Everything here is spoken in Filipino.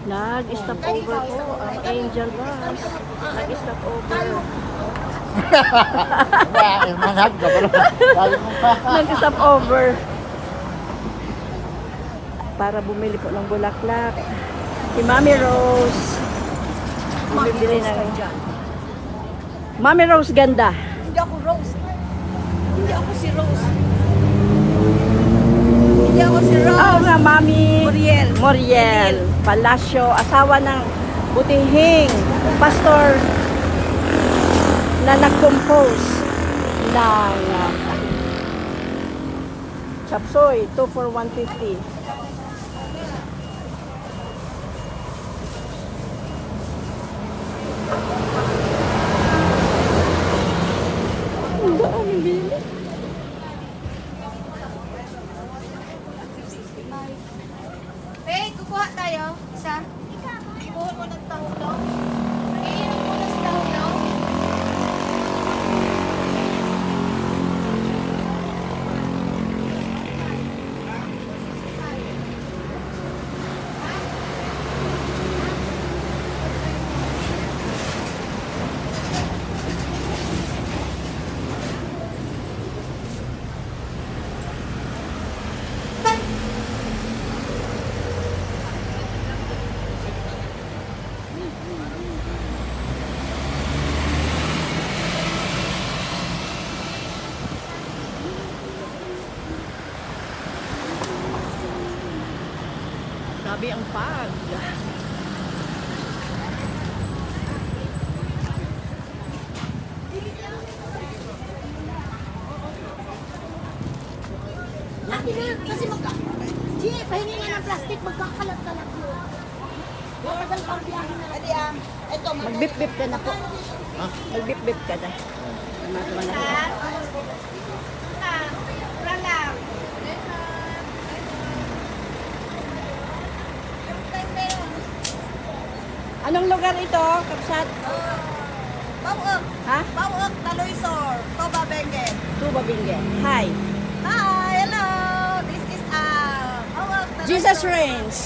Nag-stop over po ang Angel Bus. Nag-stop over. Manhag ka pero Nag-stop over. Para bumili po ng bulaklak. Si Mami Rose. Bumibili ng... Mami Rose ganda. Hindi ako Rose. Hindi ako si Rose. Hindi ako si Rose. Oo nga, Mami Moriel. Moriel Palacio, asawa ng butihing pastor na nag-compose ng chapsoy, 2 for 150. Ang dami bili. Hey, kukuha tayo. Isa. Kukuha mo ng tahulo. Iinom mo ng tahulo. Grabe ang pag. Kasi Gee, pahingi nga ng plastic, magkakalat-kalat mo. Matagal pang biyahe na. Adi, ito, Magbip-bip ka na po. Magbip-bip ka na. Tama na. Kurang lang. Anong lugar ito, Kapsat? Bawak. Ha? Bawak, Taloysor. Toba Benguet. Tuba Binge. Hi. Hi, hello. This is Bawak, Taloysor. Jesus reigns.